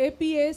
APS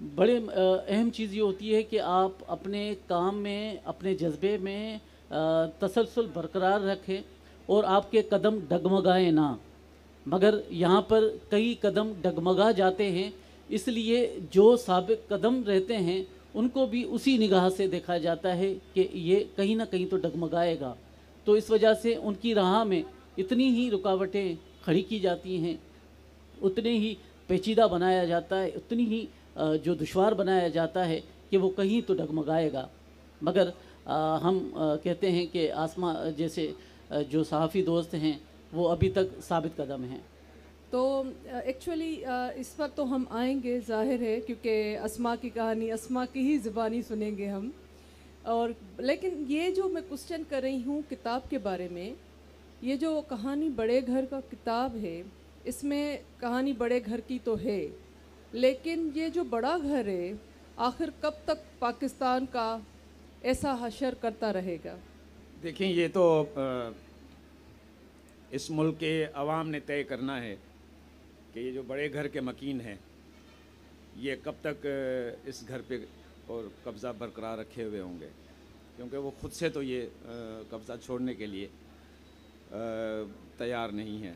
بڑے اہم چیز یہ ہوتی ہے کہ آپ اپنے کام میں اپنے جذبے میں تسلسل برقرار رکھیں اور آپ کے قدم ڈگمگائیں نہ، مگر یہاں پر کئی قدم ڈگمگا جاتے ہیں، اس لیے جو سابق قدم رہتے ہیں ان کو بھی اسی نگاہ سے دیکھا جاتا ہے کہ یہ کہیں نہ کہیں تو ڈگمگائے گا، تو اس وجہ سے ان کی راہ میں اتنی ہی رکاوٹیں کھڑی کی جاتی ہیں، اتنے ہی پیچیدہ بنایا جاتا ہے، اتنی ہی جو دشوار بنایا جاتا ہے کہ وہ کہیں تو ڈگمگائے گا، مگر ہم کہتے ہیں کہ آسما جیسے جو صحافی دوست ہیں وہ ابھی تک ثابت قدم ہیں۔ تو ایکچولی اس پر تو ہم آئیں گے، ظاہر ہے، کیونکہ اسما کی کہانی اسما کی ہی زبانی سنیں گے ہم، اور لیکن یہ جو میں کوسچن کر رہی ہوں کتاب کے بارے میں، یہ جو کہانی بڑے گھر کا کتاب ہے، اس میں کہانی بڑے گھر کی تو ہے، لیکن یہ جو بڑا گھر ہے آخر کب تک پاکستان کا ایسا حشر کرتا رہے گا؟ دیکھیں، یہ تو اس ملک کے عوام نے طے کرنا ہے کہ یہ جو بڑے گھر کے مکین ہیں یہ کب تک اس گھر پہ اور قبضہ برقرار رکھے ہوئے ہوں گے، کیونکہ وہ خود سے تو یہ قبضہ چھوڑنے کے لیے تیار نہیں ہیں۔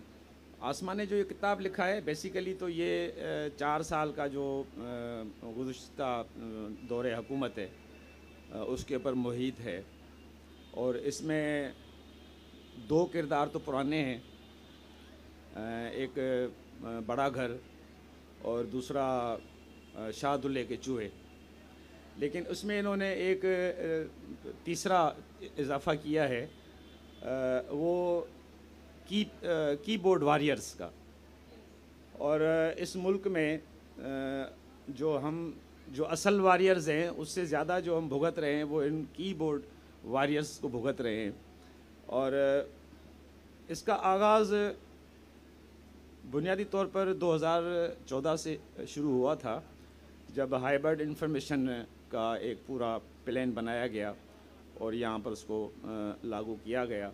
آسما نے جو یہ کتاب لکھا ہے بیسیکلی تو یہ 4 سال کا جو گزشتہ دور حکومت ہے اس کے اوپر محیط ہے، اور اس میں 2 کردار تو پرانے ہیں، ایک بڑا گھر اور دوسرا شاہ دلے کے چوہے، لیکن اس میں انہوں نے ایک تیسرا اضافہ کیا ہے، وہ کی بورڈ واریئرز کا، اور اس ملک میں جو اصل واریئرز ہیں اس سے زیادہ جو ہم بھگت رہے ہیں وہ ان کی بورڈ واریئرز کو بھگت رہے ہیں، اور اس کا آغاز بنیادی طور پر 2014 سے شروع ہوا تھا، جب ہائبرڈ انفارمیشن کا ایک پورا پلان بنایا گیا اور یہاں پر اس کو لاگو کیا گیا،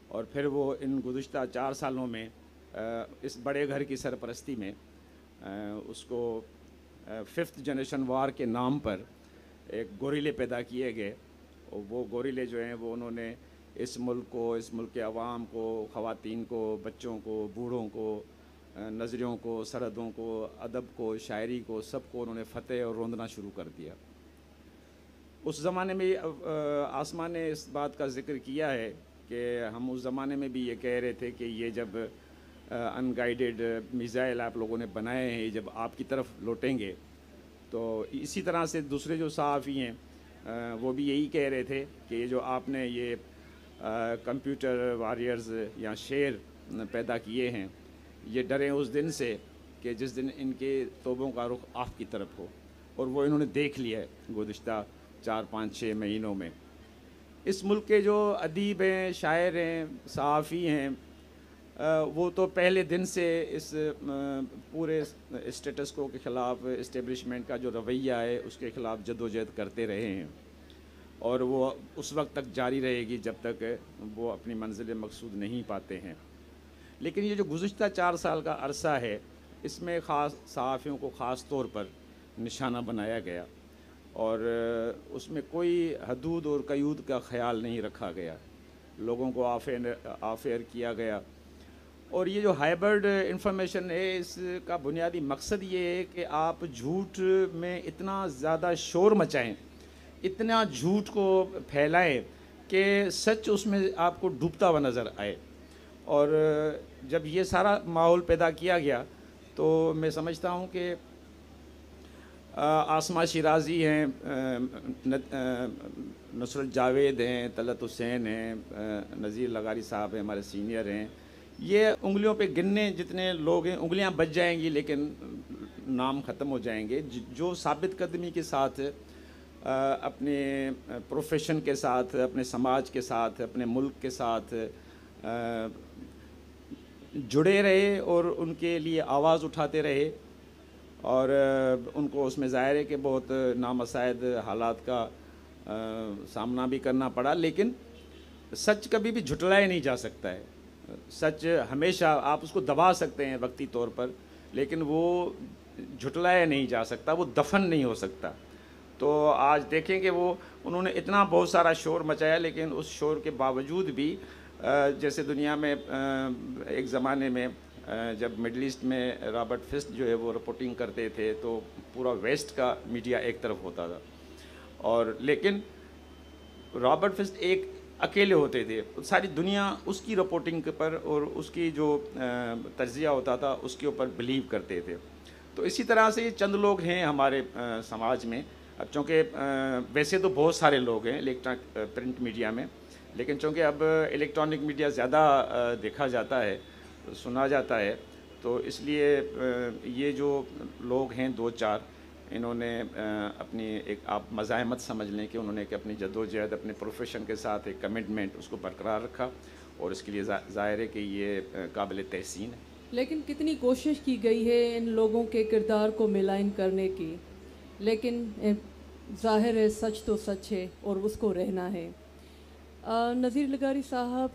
اور پھر وہ ان گزشتہ 4 سالوں میں اس بڑے گھر کی سرپرستی میں اس کو 5th جنریشن وار کے نام پر ایک گوریلے پیدا کیے گئے، اور وہ گوریلے جو ہیں وہ انہوں نے اس ملک کو، اس ملک کے عوام کو، خواتین کو، بچوں کو، بوڑھوں کو، نظریوں کو، سرحدوں کو، ادب کو، شاعری کو، سب کو انہوں نے فتح اور روندنا شروع کر دیا۔ اس زمانے میں آسما نے اس بات کا ذکر کیا ہے کہ ہم اس زمانے میں بھی یہ کہہ رہے تھے کہ یہ جب ان گائیڈڈ میزائل آپ لوگوں نے بنائے ہیں، جب آپ کی طرف لوٹیں گے، تو اسی طرح سے دوسرے جو صحافی ہیں وہ بھی یہی کہہ رہے تھے کہ یہ جو آپ نے یہ کمپیوٹر واریئرز یا شیر پیدا کیے ہیں، یہ ڈریں اس دن سے کہ جس دن ان کے توبوں کا رخ آپ کی طرف ہو، اور وہ انہوں نے دیکھ لیا ہے گزشتہ 4-5-6 مہینوں میں۔ اس ملک کے جو ادیب ہیں، شاعر ہیں، صحافی ہیں، وہ تو پہلے دن سے اس پورے اسٹیٹس کو کے خلاف، اسٹیبلشمنٹ کا جو رویہ ہے اس کے خلاف جدوجہد کرتے رہے ہیں، اور وہ اس وقت تک جاری رہے گی جب تک وہ اپنی منزل مقصود نہیں پاتے ہیں۔ لیکن یہ جو گزشتہ 4 سال کا عرصہ ہے، اس میں خاص صحافیوں کو خاص طور پر نشانہ بنایا گیا، اور اس میں کوئی حدود اور قیود کا خیال نہیں رکھا گیا، لوگوں کو آفیئر کیا گیا، اور یہ جو ہائبرڈ انفارمیشن ہے اس کا بنیادی مقصد یہ ہے کہ آپ جھوٹ میں اتنا زیادہ شور مچائیں، اتنا جھوٹ کو پھیلائیں کہ سچ اس میں آپ کو ڈوبتا ہوا نظر آئے، اور جب یہ سارا ماحول پیدا کیا گیا تو میں سمجھتا ہوں کہ آسما شیرازی ہیں، نصرت جاوید ہیں، طلعت حسین ہیں، نذیر لغاری صاحب ہیں، ہمارے سینئر ہیں، یہ انگلیوں پہ گننے جتنے لوگ ہیں، انگلیاں بچ جائیں گی لیکن نام ختم ہو جائیں گے، جو ثابت قدمی کے ساتھ اپنے پروفیشن کے ساتھ، اپنے سماج کے ساتھ، اپنے ملک کے ساتھ جڑے رہے اور ان کے لیے آواز اٹھاتے رہے، اور ان کو اس میں ظاہر ہے کہ بہت نامساعد حالات کا سامنا بھی کرنا پڑا، لیکن سچ کبھی بھی جھٹلایا نہیں جا سکتا ہے، سچ ہمیشہ آپ اس کو دبا سکتے ہیں وقتی طور پر، لیکن وہ جھٹلایا نہیں جا سکتا، وہ دفن نہیں ہو سکتا۔ تو آج دیکھیں کہ وہ انہوں نے اتنا بہت سارا شور مچایا، لیکن اس شور کے باوجود بھی جیسے دنیا میں ایک زمانے میں جب مڈل ایسٹ میں رابرٹ فسٹ جو ہے وہ رپورٹنگ کرتے تھے تو پورا ویسٹ کا میڈیا ایک طرف ہوتا تھا، اور لیکن رابرٹ فسٹ ایک اکیلے ہوتے تھے، ساری دنیا اس کی رپورٹنگ پر اور اس کی جو تجزیہ ہوتا تھا اس کے اوپر بلیو کرتے تھے۔ تو اسی طرح سے یہ چند لوگ ہیں ہمارے سماج میں، اب چونکہ ویسے تو بہت سارے لوگ ہیں پرنٹ میڈیا میں، لیکن چونکہ اب الیکٹرانک میڈیا زیادہ دیکھا جاتا ہے، سنا جاتا ہے، تو اس لیے یہ جو لوگ ہیں دو چار، انہوں نے اپنی ایک آپ مزاحمت سمجھ لیں کہ انہوں نے اپنی جدوجہد اپنے پروفیشن کے ساتھ ایک کمٹمنٹ اس کو برقرار رکھا، اور اس کے لیے ظاہر ہے کہ یہ قابل تحسین ہے۔ لیکن کتنی کوشش کی گئی ہے ان لوگوں کے کردار کو ملائن کرنے کی، لیکن ظاہر ہے سچ تو سچ ہے اور اس کو رہنا ہے۔ نذیر لغاری صاحب،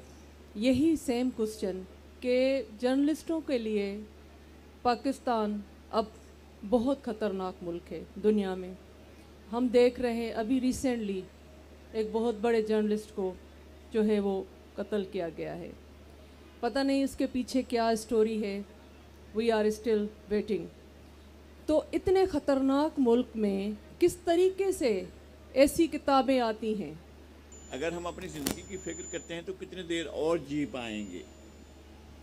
یہی سیم کوسچن کہ جرنلسٹوں کے لیے پاکستان اب بہت خطرناک ملک ہے دنیا میں۔ ہم دیکھ رہے ہیں ابھی ریسنٹلی ایک بہت بڑے جرنلسٹ کو جو ہے وہ قتل کیا گیا ہے، پتہ نہیں اس کے پیچھے کیا اسٹوری ہے، وی آر اسٹل ویٹنگ۔ تو اتنے خطرناک ملک میں کس طریقے سے ایسی کتابیں آتی ہیں؟ اگر ہم اپنی زندگی کی فکر کرتے ہیں تو کتنی دیر اور جی پائیں گے،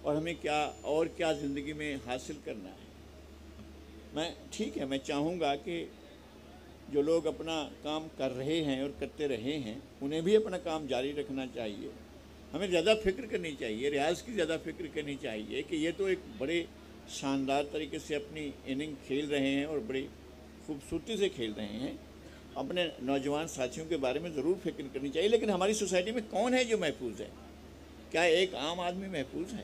اور ہمیں کیا زندگی میں حاصل کرنا ہے۔ ٹھیک ہے، میں چاہوں گا کہ جو لوگ اپنا کام کر رہے ہیں اور کرتے رہے ہیں انہیں بھی اپنا کام جاری رکھنا چاہیے۔ ہمیں زیادہ فکر کرنی چاہیے، ریاض کی زیادہ فکر کرنی چاہیے کہ یہ تو ایک بڑے شاندار طریقے سے اپنی اننگ کھیل رہے ہیں اور بڑی خوبصورتی سے کھیل رہے ہیں۔ اپنے نوجوان ساتھیوں کے بارے میں ضرور فکر کرنی چاہیے، لیکن ہماری سوسائٹی میں کون ہے جو محفوظ ہے؟ کیا ایک عام آدمی محفوظ ہے؟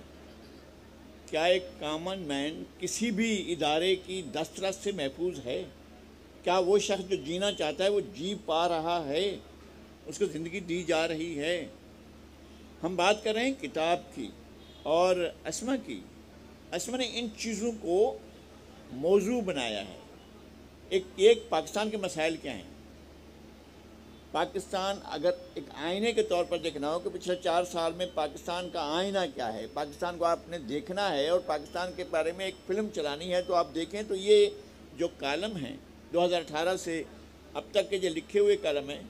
کیا ایک کامن مین کسی بھی ادارے کی دسترس سے محفوظ ہے؟ کیا وہ شخص جو جینا چاہتا ہے وہ جی پا رہا ہے؟ اس کو زندگی دی جا رہی ہے؟ ہم بات کر رہے ہیں کتاب کی اور اسما کی۔ اسما نے ان چیزوں کو موضوع بنایا ہے۔ ایک پاکستان کے مسائل کیا ہیں؟ پاکستان اگر ایک آئینے کے طور پر دیکھنا ہو کہ پچھلے 4 سال میں پاکستان کا آئینہ کیا ہے، پاکستان کو آپ نے دیکھنا ہے اور پاکستان کے بارے میں ایک فلم چلانی ہے، تو آپ دیکھیں تو یہ جو کالم ہیں 2018 سے اب تک کے جو لکھے ہوئے کالم ہیں،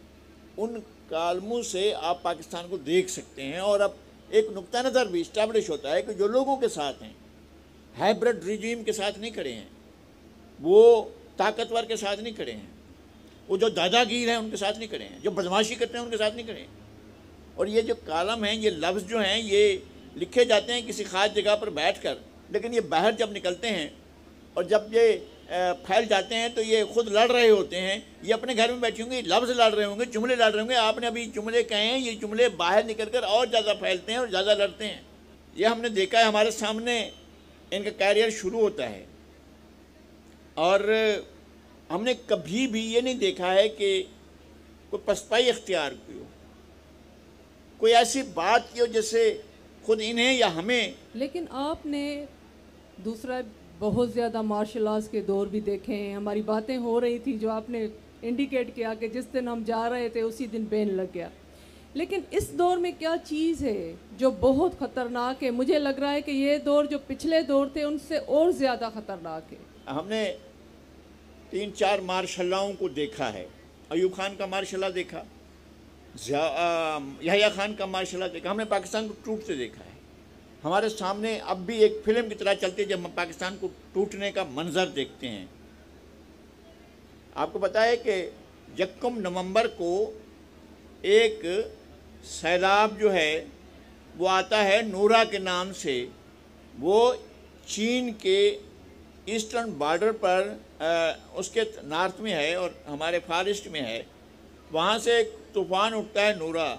ان کالموں سے آپ پاکستان کو دیکھ سکتے ہیں۔ اور اب ایک نقطہ نظر بھی اسٹیبلش ہوتا ہے کہ جو لوگوں کے ساتھ ہیں، ہائبرڈ ریجیم کے ساتھ نہیں کھڑے ہیں، وہ طاقتور کے ساتھ نہیں کھڑے ہیں، وہ جو دادا گیر ہیں ان کے ساتھ نہیں کھڑے ہیں، جو بدماشی کرتے ہیں ان کے ساتھ نہیں کھڑے ہیں۔ اور یہ جو کالم ہیں، یہ لفظ جو ہیں یہ لکھے جاتے ہیں کسی خاص جگہ پر بیٹھ کر، لیکن یہ باہر جب نکلتے ہیں اور جب یہ پھیل جاتے ہیں تو یہ خود لڑ رہے ہوتے ہیں۔ یہ اپنے گھر میں بیٹھے ہوں گے، لفظ لڑ رہے ہوں گے، جملے لڑ رہے ہوں گے، آپ نے ابھی جملے کہے ہیں، یہ جملے باہر نکل کر اور زیادہ پھیلتے ہیں اور زیادہ لڑتے ہیں۔ یہ ہم نے دیکھا ہے، ہمارے سامنے ان کا کیریئر شروع ہوتا ہے، اور ہم نے کبھی بھی یہ نہیں دیکھا ہے کہ کوئی پسپائی اختیار کی ہو، کوئی ایسی بات کی ہو جیسے خود انہیں یا ہمیں۔ لیکن آپ نے دوسرا بہت زیادہ مارشل آرٹس کے دور بھی دیکھے ہیں، ہماری باتیں ہو رہی تھی جو آپ نے انڈیکیٹ کیا کہ جس دن ہم جا رہے تھے اسی دن بین لگ گیا۔ لیکن اس دور میں کیا چیز ہے جو بہت خطرناک ہے؟ مجھے لگ رہا ہے کہ یہ دور جو پچھلے دور تھے ان سے اور زیادہ خطرناک ہے۔ ہم نے 3-4 مارشل لاؤں کو دیکھا ہے۔ ایوب خان کا مارشل لا دیکھا، یحییٰ خان کا مارشل لا دیکھا، ہم نے پاکستان کو ٹوٹتے دیکھا ہے۔ ہمارے سامنے اب بھی ایک فلم کی طرح چلتی ہے جب ہم پاکستان کو ٹوٹنے کا منظر دیکھتے ہیں۔ آپ کو پتہ ہے کہ 1 نومبر کو ایک سیلاب جو ہے وہ آتا ہے نورا کے نام سے، وہ چین کے ایسٹرن بارڈر پر اس کے نارتھ میں ہے اور ہمارے فار ایسٹ میں ہے۔ وہاں سے ایک طوفان اٹھتا ہے نورا،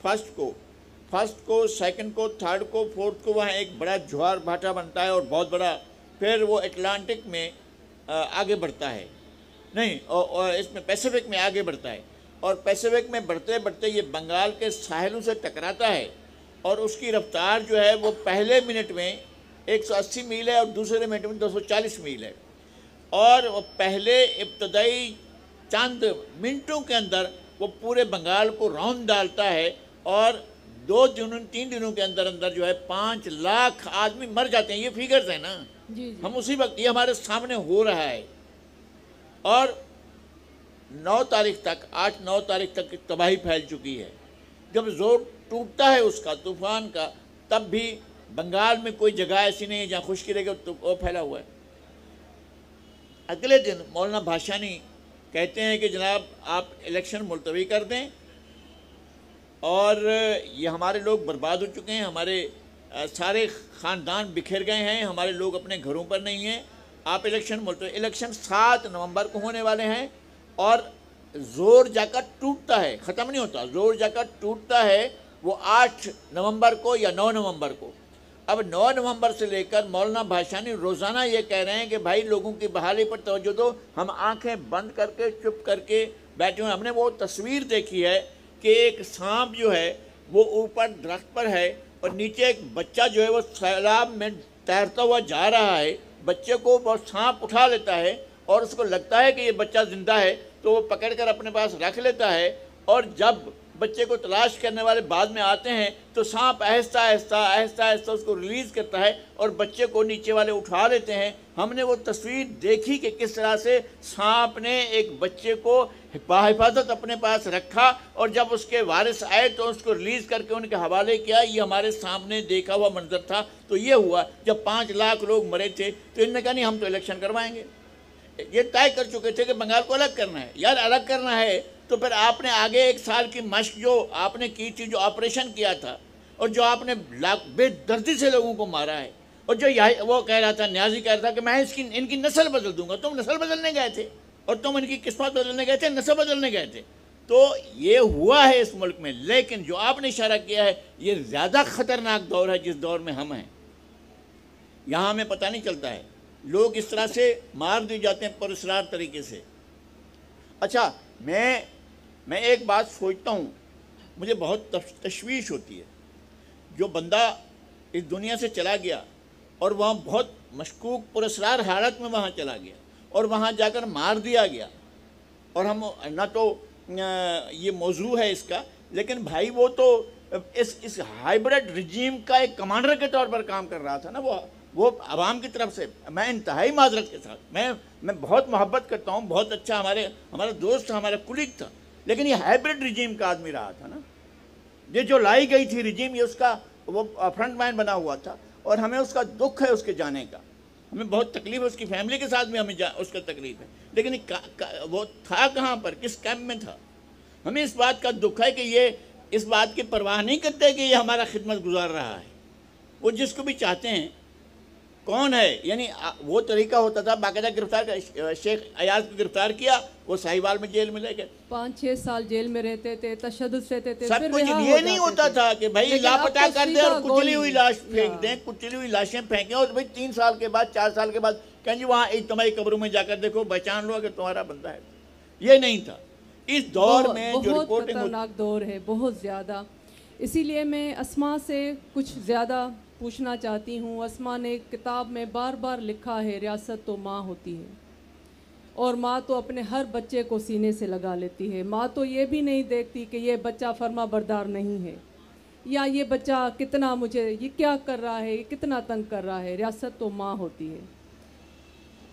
فرسٹ کو، سیکنڈ کو، تھرڈ کو، فورتھ کو وہاں ایک بڑا جوار بھاٹا بنتا ہے اور بہت بڑا، پھر وہ اٹلانٹک میں آگے بڑھتا ہے، نہیں اور اس میں پیسیفک میں آگے بڑھتا ہے، اور پیسیفک میں بڑھتے بڑھتے یہ بنگال کے ساحلوں سے ٹکراتا ہے، اور اس کی رفتار جو ہے وہ پہلے منٹ میں 180 میل ہے اور دوسرے منٹ میں 240 میل ہے۔ اور وہ پہلے ابتدائی چند منٹوں کے اندر وہ پورے بنگال کو راؤنڈ ڈالتا ہے اور 2-3 دنوں کے اندر اندر جو ہے 5 لاکھ آدمی مر جاتے ہیں. یہ فیگرز ہیں نا, جی ہم اسی وقت یہ ہمارے سامنے ہو رہا ہے. اور 9 تاریخ تک 8-9 تاریخ تک تباہی پھیل چکی ہے. جب زور ٹوٹتا ہے اس کا طوفان کا, تب بھی بنگال میں کوئی جگہ ایسی نہیں ہے جہاں خشکی رہے گی, وہ پھیلا ہوا ہے. اگلے دن مولانا بھاشانی کہتے ہیں کہ جناب آپ الیکشن ملتوی کر دیں, اور یہ ہمارے لوگ برباد ہو چکے ہیں, ہمارے سارے خاندان بکھر گئے ہیں, ہمارے لوگ اپنے گھروں پر نہیں ہیں, آپ الیکشن ملتوی. الیکشن 7 نومبر کو ہونے والے ہیں, اور زور جا کر ٹوٹتا ہے, ختم نہیں ہوتا, زور جا کر ٹوٹتا ہے وہ 8 نومبر کو یا 9 نومبر کو. اب 9 نومبر سے لے کر مولانا بھاشانی روزانہ یہ کہہ رہے ہیں کہ بھائی لوگوں کی بحالی پر توجہ دو. ہم آنکھیں بند کر کے چپ کر کے بیٹھے ہوئے. ہم نے وہ تصویر دیکھی ہے کہ ایک سانپ جو ہے وہ اوپر درخت پر ہے, اور نیچے ایک بچہ جو ہے وہ سیلاب میں تیرتا ہوا جا رہا ہے. بچے کو وہ سانپ اٹھا لیتا ہے, اور اس کو لگتا ہے کہ یہ بچہ زندہ ہے, تو وہ پکڑ کر اپنے پاس رکھ لیتا ہے. اور جب بچے کو تلاش کرنے والے بعد میں آتے ہیں تو سانپ آہستہ آہستہ اس کو ریلیز کرتا ہے, اور بچے کو نیچے والے اٹھا لیتے ہیں. ہم نے وہ تصویر دیکھی کہ کس طرح سے سانپ نے ایک بچے کو بحفاظت اپنے پاس رکھا, اور جب اس کے وارث آئے تو اس کو ریلیز کر کے ان کے حوالے کیا. یہ ہمارے سامنے دیکھا ہوا منظر تھا. تو یہ ہوا جب 5 لاکھ لوگ مرے تھے, تو انہوں نے کہا نہیں ہم تو الیکشن کروائیں گے. یہ طے کر چکے تھے کہ بنگال کو الگ کرنا ہے. یار الگ کرنا ہے تو پھر آپ نے آگے 1 سال کی مشق جو آپ نے کی تھی, جو آپریشن کیا تھا, اور جو آپ نے بے دردی سے لوگوں کو مارا ہے, اور جو وہ کہہ رہا تھا, نیازی کہہ رہا تھا کہ میں ان کی نسل بدل دوں گا. تم نسل بدلنے گئے تھے, اور تم ان کی قسمت بدلنے گئے تھے, نسل بدلنے گئے تھے. تو یہ ہوا ہے اس ملک میں. لیکن جو آپ نے اشارہ کیا ہے, یہ زیادہ خطرناک دور ہے جس دور میں ہم ہیں. یہاں ہمیں پتہ نہیں چلتا ہے, لوگ اس طرح سے مار دی جاتے ہیں پر اسرار طریقے سے. اچھا, میں ایک بات سوچتا ہوں, مجھے بہت تشویش ہوتی ہے. جو بندہ اس دنیا سے چلا گیا اور وہاں بہت مشکوک پر اسرار حالت میں وہاں چلا گیا, اور وہاں جا کر مار دیا گیا, اور ہم نہ تو یہ موضوع ہے اس کا, لیکن بھائی وہ تو اس ہائیبرڈ رجیم کا ایک کمانڈر کے طور پر کام کر رہا تھا نا. وہ عوام کی طرف سے, میں انتہائی معذرت کے ساتھ, میں بہت محبت کرتا ہوں, بہت اچھا ہمارا دوست تھا, ہمارا کولیگ تھا, لیکن یہ ہائیبرڈ رجیم کا آدمی رہا تھا نا. یہ جو لائی گئی تھی رجیم, یہ اس کا وہ فرنٹ مین بنا ہوا تھا, اور ہمیں اس کا دکھ ہے اس کے جانے کا, ہمیں بہت تکلیف ہے, اس کی فیملی کے ساتھ بھی ہمیں اس کا تکلیف ہے. لیکن وہ تھا کہاں پر, کس کیمپ میں تھا؟ ہمیں اس بات کا دکھ ہے کہ یہ اس بات کی پرواہ نہیں کرتے کہ یہ ہمارا خدمت گزار رہا ہے. وہ جس کو بھی چاہتے ہیں, کون ہے, یعنی وہ طریقہ ہوتا تھا باقاعدہ گرفتار کا. شیخ ایاز کو گرفتار کیا, وہ ساہیوال میں جیل میں لے گئے, 5-6 سال جیل میں رہتے تھے, تشدد رہتے تھے, سب کچھ. یہ نہیں ہوتا تھا کہ بھائی لاپتہ کر دیں اور کچلی ہوئی لاش پھینک دیں, کچلی ہوئی لاشیں پھینکیں, اور بھائی 3 سال کے بعد 4 سال کے بعد کہیں جی وہاں اجتماعی قبروں میں جا کر دیکھو, پہچان لو اگر تمہارا بندہ ہے. یہ نہیں تھا اس دور میں. جو بہت رپورٹنگ خطرناک دور ہے, بہت زیادہ. اسی لیے میں اسما سے کچھ زیادہ پوچھنا چاہتی ہوں. اسما نے کتاب میں بار بار لکھا ہے, ریاست تو ماں ہوتی ہے, اور ماں تو اپنے ہر بچے کو سینے سے لگا لیتی ہے. ماں تو یہ بھی نہیں دیکھتی کہ یہ بچہ فرما بردار نہیں ہے, یا یہ بچہ کتنا مجھے یہ کیا کر رہا ہے, یہ کتنا تنگ کر رہا ہے. ریاست تو ماں ہوتی ہے.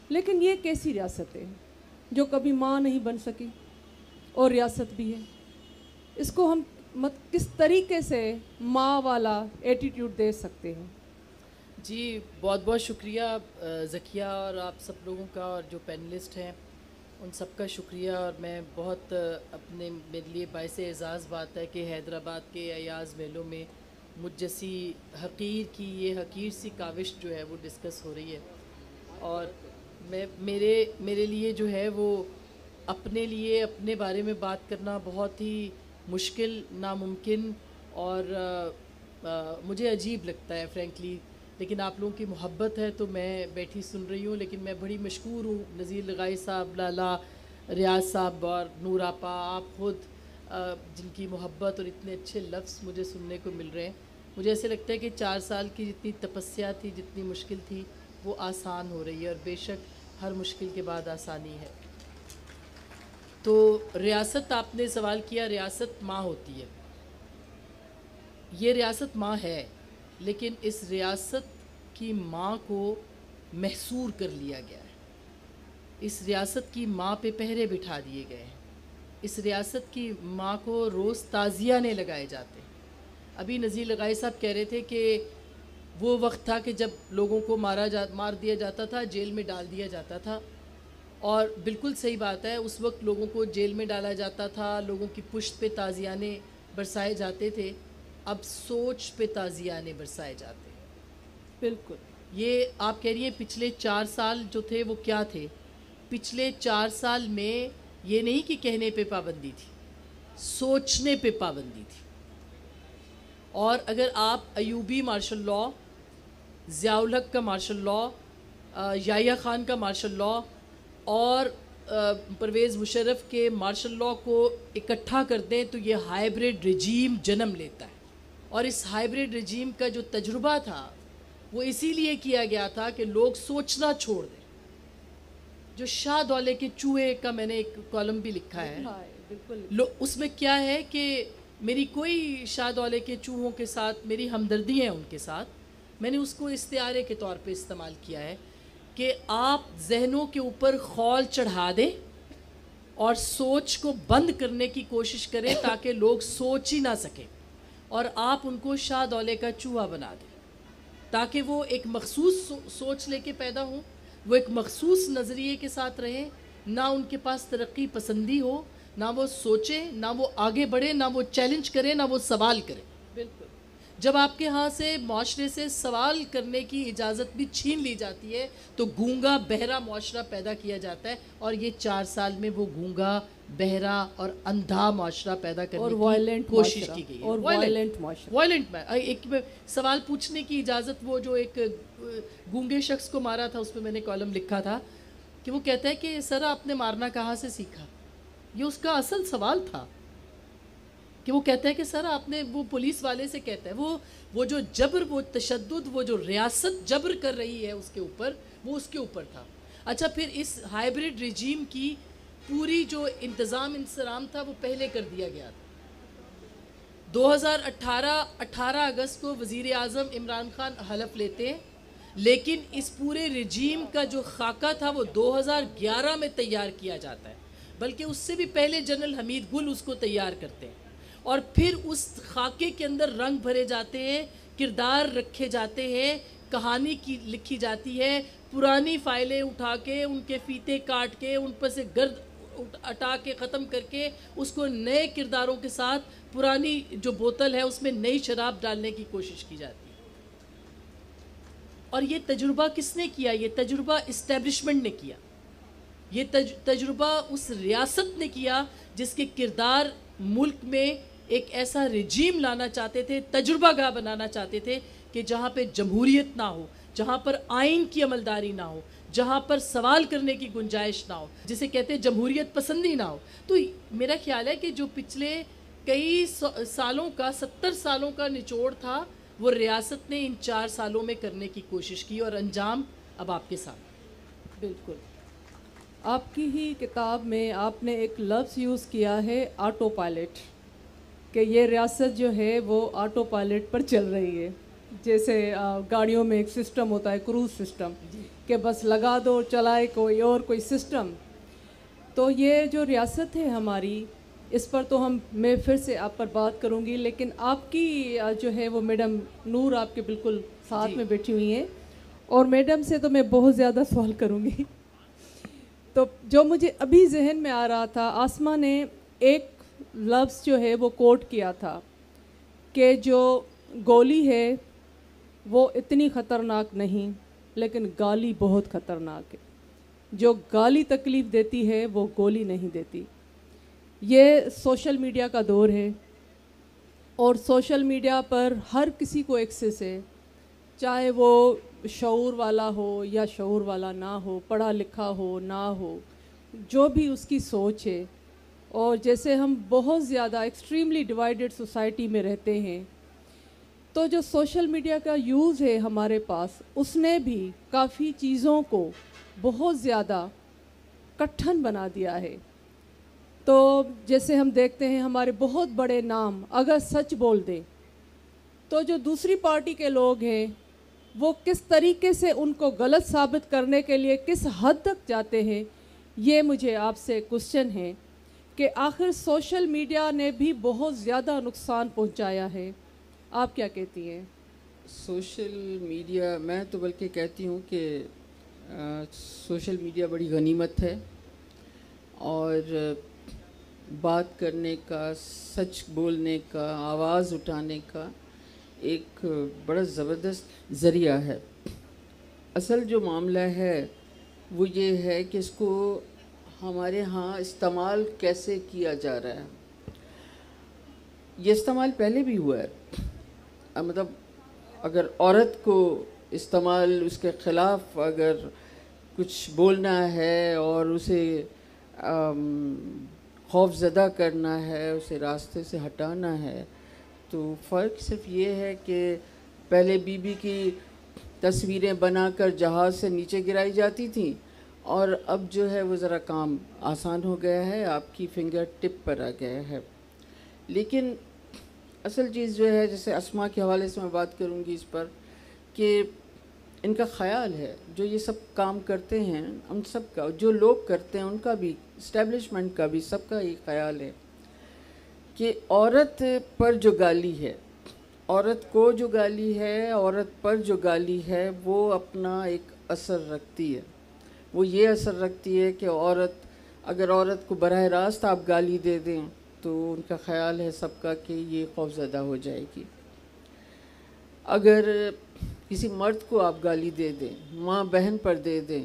لیکن یہ کیسی ریاست ہے جو کبھی ماں نہیں بن سکی اور ریاست بھی ہے؟ اس کو ہم کس طریقے سے ماں والا ایٹیٹیوڈ دے سکتے ہیں؟ جی بہت بہت شکریہ ذکیہ اور آپ سب لوگوں کا, اور جو پینلسٹ ہیں ان سب کا شکریہ. اور میں بہت میرے لیے باعث اعزاز بات ہے کہ حیدرآباد کے ایاز میلوں میں مجھ جیسی حقیر کی یہ حقیر سی کاوش جو ہے وہ ڈسکس ہو رہی ہے. اور میرے لیے جو ہے وہ اپنے لیے اپنے بارے میں بات کرنا بہت ہی مشکل, ناممکن, اور مجھے عجیب لگتا ہے فرینکلی. لیکن آپ لوگوں کی محبت ہے تو میں بیٹھی سن رہی ہوں. لیکن میں بڑی مشکور ہوں, نذیر لغائی صاحب, لالا, ریاض صاحب اور نور آپا, آپ خود جن کی محبت اور اتنے اچھے لفظ مجھے سننے کو مل رہے ہیں. مجھے ایسے لگتا ہے کہ 4 سال کی جتنی تپسیا تھی, جتنی مشکل تھی, وہ آسان ہو رہی ہے. اور بے شک ہر مشکل کے بعد آسانی ہے۔ تو ریاست آپ نے سوال کیا، ریاست ماں ہوتی ہے، یہ ریاست ماں ہے، لیکن اس ریاست کی ماں کو محصور کر لیا گیا ہے، اس ریاست کی ماں پہ پہرے بٹھا دیے گئے ہیں، اس ریاست کی ماں کو روز تعزیانے لگائے جاتے ہیں۔ ابھی نذیر لغائی صاحب کہہ رہے تھے کہ وہ وقت تھا کہ جب لوگوں کو مار دیا جاتا تھا، جیل میں ڈال دیا جاتا تھا، اور بالکل صحیح بات ہے، اس وقت لوگوں کو جیل میں ڈالا جاتا تھا، لوگوں کی پشت پہ تعزیانے برسائے جاتے تھے، اب سوچ پہ تعزیانے برسائے جاتے ہیں۔ بالکل، یہ آپ کہہ رہی ہیں پچھلے 4 سال جو تھے وہ کیا تھے؟ پچھلے 4 سال میں یہ نہیں کہ کہنے پہ پابندی تھی، سوچنے پہ پابندی تھی۔ اور اگر آپ ایوبی مارشل لاء، ضیاء الحق کا مارشل لاء، یحییٰ خان کا مارشل لاء اور پرویز مشرف کے مارشل لاء کو اکٹھا کر دیں تو یہ ہائیبرڈ رجیم جنم لیتا ہے۔ اور اس ہائیبرڈ رجیم کا جو تجربہ تھا وہ اسی لیے کیا گیا تھا کہ لوگ سوچنا چھوڑ دیں۔ جو شاہ دولے کے چوہے کا میں نے ایک کالم بھی لکھا ہے، بالکل، اس میں کیا ہے کہ میری کوئی شاہ دولے کے چوہوں کے ساتھ میری ہمدردی ہے ان کے ساتھ، میں نے اس کو استعارے کے طور پہ استعمال کیا ہے کہ آپ ذہنوں کے اوپر خول چڑھا دیں اور سوچ کو بند کرنے کی کوشش کریں تاکہ لوگ سوچ ہی نہ سکیں، اور آپ ان کو شاہ دولے کا چوہا بنا دیں تاکہ وہ ایک مخصوص سوچ لے کے پیدا ہوں، وہ ایک مخصوص نظریے کے ساتھ رہیں، نہ ان کے پاس ترقی پسندی ہو، نہ وہ سوچیں، نہ وہ آگے بڑھیں، نہ وہ چیلنج کریں، نہ وہ سوال کریں۔ بالکل، جب آپ کے ہاں سے معاشرے سے سوال کرنے کی اجازت بھی چھین لی جاتی ہے تو گونگا بہرا معاشرہ پیدا کیا جاتا ہے، اور یہ 4 سال میں وہ گونگا بہرا اور اندھا معاشرہ پیدا اور کرنے کی وائلنٹ کوشش کی گئی ہے۔ اور وائلنٹ معاشرہ، وائلنٹ میں ایک سوال پوچھنے کی اجازت، وہ جو ایک گونگے شخص کو مارا تھا اس پہ میں نے کالم لکھا تھا کہ وہ کہتا ہے کہ سر آپ نے مارنا کہاں سے سیکھا؟ یہ اس کا اصل سوال تھا کہ وہ کہتا ہے کہ سر آپ نے، وہ پولیس والے سے کہتا ہے، وہ جو جبر، وہ تشدد، وہ جو ریاست جبر کر رہی ہے اس کے اوپر، وہ اس کے اوپر تھا۔ اچھا، پھر اس ہائیبرڈ رجیم کی پوری جو انتظام انصرام تھا وہ پہلے کر دیا گیا تھا۔ 18 اگست کو وزیر اعظم عمران خان حلف لیتے ہیں، لیکن اس پورے رجیم کا جو خاکہ تھا وہ 2011 میں تیار کیا جاتا ہے، بلکہ اس سے بھی پہلے جنرل حمید گل اس کو تیار کرتے ہیں، اور پھر اس خاکے کے اندر رنگ بھرے جاتے ہیں، کردار رکھے جاتے ہیں، کہانی کی لکھی جاتی ہے، پرانی فائلیں اٹھا کے ان کے فیتے کاٹ کے ان پر سے گرد ہٹا کے ختم کر کے اس کو نئے کرداروں کے ساتھ پرانی جو بوتل ہے اس میں نئی شراب ڈالنے کی کوشش کی جاتی ہے۔ اور یہ تجربہ کس نے کیا؟ یہ تجربہ اسٹیبلشمنٹ نے کیا، یہ تجربہ اس ریاست نے کیا جس کے کردار ملک میں ایک ایسا رجیم لانا چاہتے تھے، تجربہ گاہ بنانا چاہتے تھے کہ جہاں پہ جمہوریت نہ ہو، جہاں پر آئین کی عملداری نہ ہو، جہاں پر سوال کرنے کی گنجائش نہ ہو، جسے کہتے ہیں جمہوریت پسندی نہ ہو۔ تو میرا خیال ہے کہ جو پچھلے کئی سالوں کا، 70 سالوں کا نچوڑ تھا، وہ ریاست نے ان 4 سالوں میں کرنے کی کوشش کی، اور انجام اب آپ کے سامنے۔ بالکل، آپ کی ہی کتاب میں آپ نے ایک لفظ یوز کیا ہے، آٹو پائلٹ، کہ یہ ریاست جو ہے وہ آٹو پائلٹ پر چل رہی ہے، جیسے گاڑیوں میں ایک سسٹم ہوتا ہے، کروز سسٹم، کہ بس لگا دو چلائے کوئی سسٹم۔ تو یہ جو ریاست ہے ہماری، اس پر تو میں پھر سے آپ پر بات کروں گی، لیکن آپ کی جو ہے وہ میڈم نور آپ کے بالکل ساتھ میں بیٹھی ہوئی ہیں، اور میڈم سے تو میں بہت زیادہ سوال کروں گی۔ تو جو مجھے ابھی ذہن میں آ رہا تھا، آسما نے ایک لفظ جو ہے وہ کوٹ کیا تھا کہ جو گولی ہے وہ اتنی خطرناک نہیں، لیکن گالی بہت خطرناک ہے۔ جو گالی تکلیف دیتی ہے وہ گولی نہیں دیتی۔ یہ سوشل میڈیا کا دور ہے، اور سوشل میڈیا پر ہر کسی کو ایکسیس ہے، چاہے وہ شعور والا ہو یا شعور والا نہ ہو، پڑھا لکھا ہو نہ ہو، جو بھی اس کی سوچ ہے۔ اور جیسے ہم بہت زیادہ ایکسٹریملی ڈیوائیڈڈ سوسائٹی میں رہتے ہیں، تو جو سوشل میڈیا کا یوز ہے ہمارے پاس، اس نے بھی کافی چیزوں کو بہت زیادہ کٹھن بنا دیا ہے. تو جیسے ہم دیکھتے ہیں ہمارے بہت بڑے نام اگر سچ بول دیں تو جو دوسری پارٹی کے لوگ ہیں وہ کس طریقے سے ان کو غلط ثابت کرنے کے لیے کس حد تک جاتے ہیں. یہ مجھے آپ سے کوشچن ہے کہ آخر سوشل میڈیا نے بھی بہت زیادہ نقصان پہنچایا ہے. آپ کیا کہتی ہیں؟ سوشل میڈیا، میں تو بلکہ کہتی ہوں کہ سوشل میڈیا بڑی غنیمت ہے، اور بات کرنے کا، سچ بولنے کا، آواز اٹھانے کا ایک بڑا زبردست ذریعہ ہے. اصل جو معاملہ ہے وہ یہ ہے کہ اس کو ہمارے ہاں استعمال کیسے کیا جا رہا ہے. یہ استعمال پہلے بھی ہوا ہے، مطلب اگر عورت کو استعمال، اس کے خلاف اگر کچھ بولنا ہے اور اسے خوف زدہ کرنا ہے، اسے راستے سے ہٹانا ہے، تو فرق صرف یہ ہے کہ پہلے بی بی کی تصویریں بنا کر جہاز سے نیچے گرائی جاتی تھیں، اور اب جو ہے وہ ذرا کام آسان ہو گیا ہے، آپ کی فنگر ٹپ پر آ گیا ہے. لیکن اصل چیز جو ہے، جیسے اسما کے حوالے سے میں بات کروں گی اس پر، کہ ان کا خیال ہے، جو یہ سب کام کرتے ہیں ان سب کا، جو لوگ کرتے ہیں ان کا بھی، اسٹیبلشمنٹ کا بھی، سب کا یہ خیال ہے کہ عورت پر جو گالی ہے، عورت کو جو گالی ہے، عورت پر جو گالی ہے، وہ اپنا ایک اثر رکھتی ہے. وہ یہ اثر رکھتی ہے کہ اگر عورت کو براہ راست آپ گالی دے دیں تو ان کا خیال ہے سب کا کہ یہ خوفزدہ ہو جائے گی. اگر کسی مرد کو آپ گالی دے دیں، ماں بہن پر دے دیں،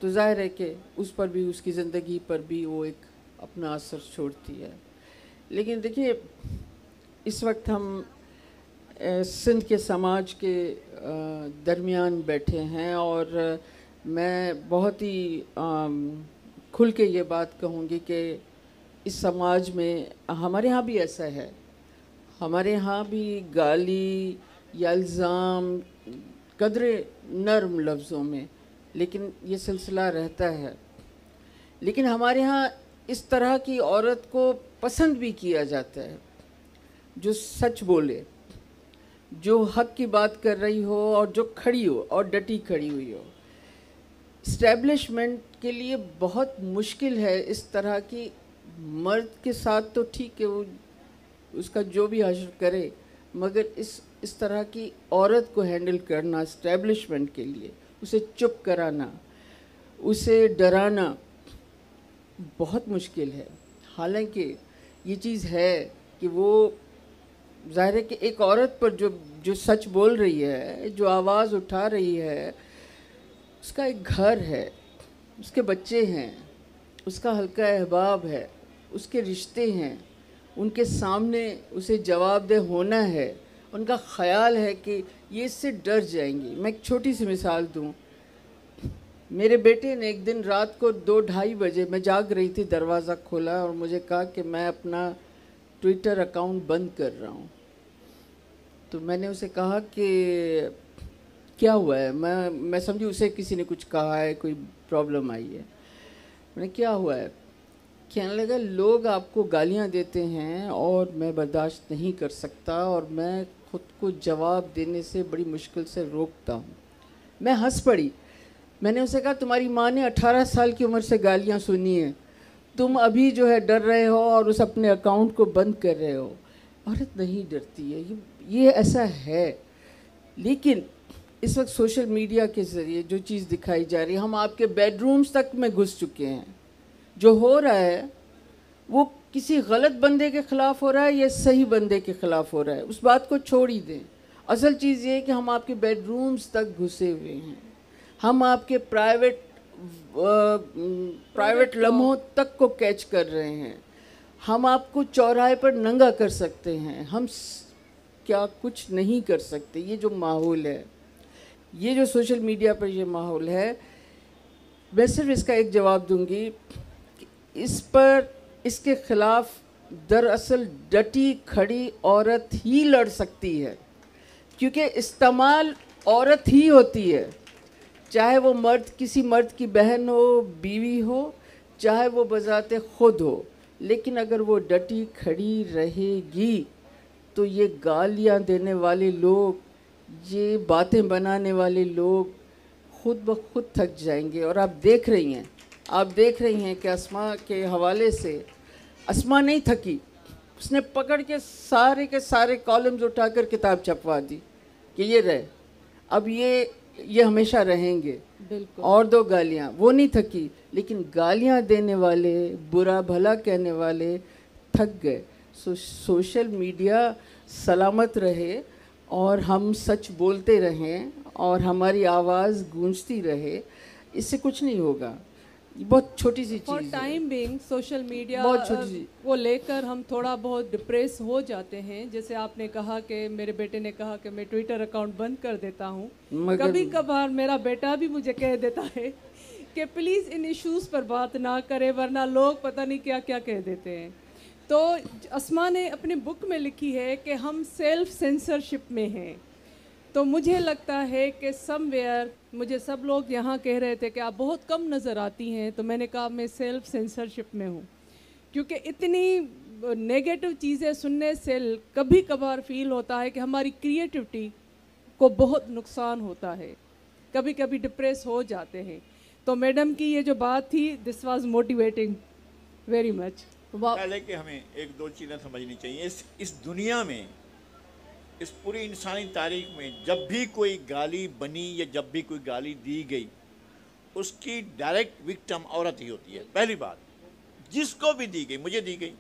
تو ظاہر ہے کہ اس پر بھی، اس کی زندگی پر بھی وہ ایک اپنا اثر چھوڑتی ہے. لیکن دیکھیے، اس وقت ہم سندھ کے سماج کے درمیان بیٹھے ہیں، اور میں بہت ہی کھل کے یہ بات کہوں گی کہ اس سماج میں ہمارے ہاں بھی ایسا ہے، ہمارے ہاں بھی گالی یا الزام قدرے نرم لفظوں میں، لیکن یہ سلسلہ رہتا ہے. لیکن ہمارے ہاں اس طرح کی عورت کو پسند بھی کیا جاتا ہے، جو سچ بولے، جو حق کی بات کر رہی ہو اور جو کھڑی ہو اور ڈٹی کھڑی ہوئی ہو. اسٹیبلشمنٹ کے لیے بہت مشکل ہے اس طرح کی. مرد کے ساتھ تو ٹھیک ہے، وہ اس کا جو بھی حشر کرے، مگر اس طرح کی عورت کو ہینڈل کرنا اسٹیبلشمنٹ کے لیے، اسے چپ کرانا، اسے ڈرانا بہت مشکل ہے. حالانکہ یہ چیز ہے کہ وہ ظاہر ہے کہ ایک عورت پر جو سچ بول رہی ہے، جو آواز اٹھا رہی ہے، اس کا ایک گھر ہے، اس کے بچے ہیں، اس کا حلقہ احباب ہے، اس کے رشتے ہیں، ان کے سامنے اسے جواب دہ ہونا ہے. ان کا خیال ہے کہ یہ اس سے ڈر جائیں گی. میں ایک چھوٹی سی مثال دوں. میرے بیٹے نے ایک دن رات کو 2-2:30 بجے، میں جاگ رہی تھی، دروازہ کھولا اور مجھے کہا کہ میں اپنا ٹویٹر اکاؤنٹ بند کر رہا ہوں. تو میں نے اسے کہا کہ کیا ہوا ہے؟ میں سمجھی اسے کسی نے کچھ کہا ہے، کوئی پرابلم آئی ہے. میں نے کیا ہوا ہے؟ کہنے لگا لوگ آپ کو گالیاں دیتے ہیں اور میں برداشت نہیں کر سکتا، اور میں خود کو جواب دینے سے بڑی مشکل سے روکتا ہوں. میں ہنس پڑی. میں نے اسے کہا تمہاری ماں نے 18 سال کی عمر سے گالیاں سنی ہیں، تم ابھی جو ہے ڈر رہے ہو اور اس اپنے اکاؤنٹ کو بند کر رہے ہو. عورت نہیں ڈرتی ہے، یہ ایسا ہے. لیکن اس وقت سوشل میڈیا کے ذریعے جو چیز دکھائی جا رہی ہے، ہم آپ کے بیڈ رومز تک میں گھس چکے ہیں. جو ہو رہا ہے وہ کسی غلط بندے کے خلاف ہو رہا ہے یا صحیح بندے کے خلاف ہو رہا ہے، اس بات کو چھوڑ ہی دیں. اصل چیز یہ ہے کہ ہم آپ کے بیڈ رومز تک گھسے ہوئے ہیں، ہم آپ کے پرائیویٹ لمحوں تک کو کیچ کر رہے ہیں. ہم آپ کو چوراہے پر ننگا کر سکتے ہیں، ہم کیا کچھ نہیں کر سکتے. یہ جو ماحول ہے، یہ جو سوشل میڈیا پر یہ ماحول ہے، میں صرف اس کا ایک جواب دوں گی کہ اس کے خلاف دراصل ڈٹی کھڑی عورت ہی لڑ سکتی ہے. کیونکہ استعمال عورت ہی ہوتی ہے، چاہے وہ مرد کسی مرد کی بہن ہو، بیوی ہو، چاہے وہ بذات خود ہو، لیکن اگر وہ ڈٹی کھڑی رہے گی تو یہ گالیاں دینے والے لوگ، یہ باتیں بنانے والے لوگ خود بخود تھک جائیں گے. اور آپ دیکھ رہی ہیں کہ اسما کے حوالے سے اسما نہیں تھکی، اس نے پکڑ کے سارے کالمز اٹھا کر کتاب چھپوا دی کہ یہ رہے، اب یہ ہمیشہ رہیں گے. بالکل. اور 2 گالیاں، وہ نہیں تھکی، لیکن گالیاں دینے والے، برا بھلا کہنے والے تھک گئے. سوشل میڈیا سلامت رہے اور ہم سچ بولتے رہیں اور ہماری آواز گونجتی رہے، اس سے کچھ نہیں ہوگا. بہت چھوٹی سی فار چیز ہے. ٹائم بینگ سوشل میڈیا بہت چھوٹی سی کو لے کر ہم تھوڑا بہت ڈپریس ہو جاتے ہیں. جیسے آپ نے کہا کہ میرے بیٹے نے کہا کہ میں ٹویٹر اکاؤنٹ بند کر دیتا ہوں. کبھی کبھار میرا بیٹا بھی مجھے کہہ دیتا ہے کہ پلیز ان ایشوز پر بات نہ کرے ورنہ لوگ پتہ نہیں کیا کیا کہہ دیتے ہیں. تو اسما نے اپنی بک میں لکھی ہے کہ ہم سیلف سینسرشپ میں ہیں. تو مجھے لگتا ہے کہ سم ویئر مجھے سب لوگ یہاں کہہ رہے تھے کہ آپ بہت کم نظر آتی ہیں، تو میں نے کہا میں سیلف سینسرشپ میں ہوں، کیونکہ اتنی نیگیٹو چیزیں سننے سے کبھی کبھار فیل ہوتا ہے کہ ہماری کریٹیوٹی کو بہت نقصان ہوتا ہے، کبھی کبھی ڈپریس ہو جاتے ہیں. تو میڈم کی یہ جو بات تھی this was motivating very much. پہلے کہ ہمیں 1-2 چیزیں سمجھنی چاہیے. اس دنیا میں، اس پوری انسانی تاریخ میں جب بھی کوئی گالی بنی یا جب بھی کوئی گالی دی گئی، اس کی ڈائریکٹ وکٹم عورت ہی ہوتی ہے. پہلی بات، جس کو بھی دی گئی، مجھے دی گئی،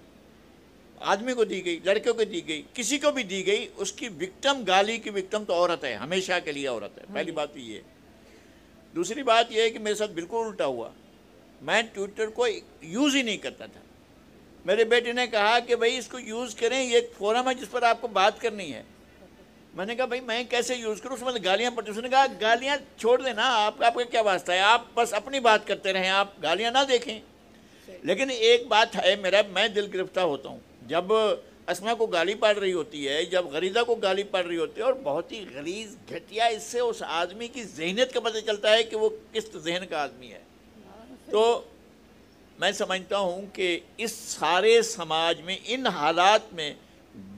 آدمی کو دی گئی، لڑکے کو دی گئی، کسی کو بھی دی گئی، اس کی وکٹم، گالی کی وکٹم تو عورت ہے، ہمیشہ کے لیے عورت ہے. پہلی بات تو یہ ہے. دوسری بات یہ ہے کہ میرے ساتھ بالکل الٹا ہوا. میں ٹویٹر کو یوز ہی نہیں کرتا تھا. میرے بیٹے نے کہا کہ بھائی اس کو یوز کریں، یہ ایک فورم ہے جس پر آپ کو بات کرنی ہے. میں نے کہا بھائی میں کیسے یوز کروں، اس میں گالیاں پڑتی. اس نے کہا گالیاں چھوڑ دینا، آپ کا کیا واسطہ ہے، آپ بس اپنی بات کرتے رہیں، آپ گالیاں نہ دیکھیں. لیکن ایک بات ہے، میں دل گرفتہ ہوتا ہوں جب اسما کو گالی پڑ رہی ہوتی ہے، جب غریزہ کو گالی پڑ رہی ہوتی ہے، اور بہت ہی غلیظ گھٹیا. اس سے اس آدمی کی ذہنیت کا پتہ چلتا ہے کہ وہ کس ذہن کا آدمی ہے. تو میں سمجھتا ہوں کہ اس سارے سماج میں ان حالات میں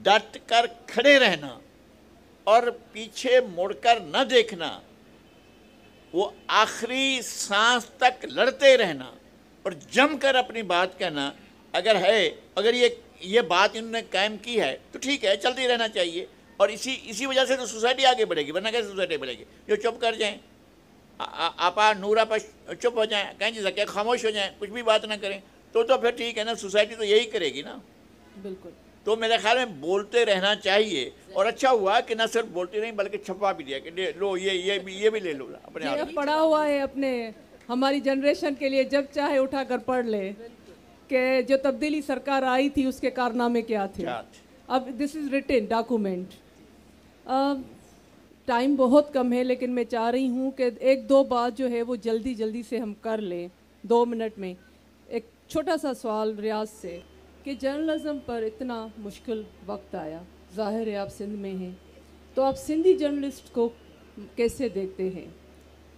ڈٹ کر کھڑے رہنا اور پیچھے مڑ کر نہ دیکھنا، وہ آخری سانس تک لڑتے رہنا اور جم کر اپنی بات کہنا، اگر یہ بات انہوں نے قائم کی ہے تو ٹھیک ہے، چلتی رہنا چاہیے. اور اسی وجہ سے تو سوسائٹی آگے بڑھے گی، ورنہ کیسے سوسائٹی بڑھے گی؟ جو چپ کر جائیں، آپا نور آپا چپ ہو جائیں، کہیں جیسا کہ خاموش ہو جائیں، کچھ بھی بات نہ کریں، تو پھر ٹھیک ہے نا، سوسائٹی تو یہی کرے گی نا. بالکل. تو میرے خیال میں بولتے رہنا چاہیے. اور اچھا ہوا کہ نہ صرف بولتے رہیں بلکہ چھپا بھی دیا کہ لو یہ بھی لے لو اپنے آپ. یہ پڑھا ہوا ہے اپنے ہماری جنریشن کے لیے، جب چاہے اٹھا کر پڑھ لے کہ جو تبدیلی سرکار آئی تھی اس کے کارنامے کیا تھے. اب دس از ریٹن ڈاکومنٹ. ٹائم بہت کم ہے، لیکن میں چاہ رہی ہوں کہ 1-2 بات جو ہے وہ جلدی سے ہم کر لیں 2 منٹ میں. ایک چھوٹا سا سوال ریاض سے کہ جرنلزم پر اتنا مشکل وقت آیا، ظاہر ہے آپ سندھ میں ہیں، تو آپ سندھی جرنلسٹ کو کیسے دیکھتے ہیں؟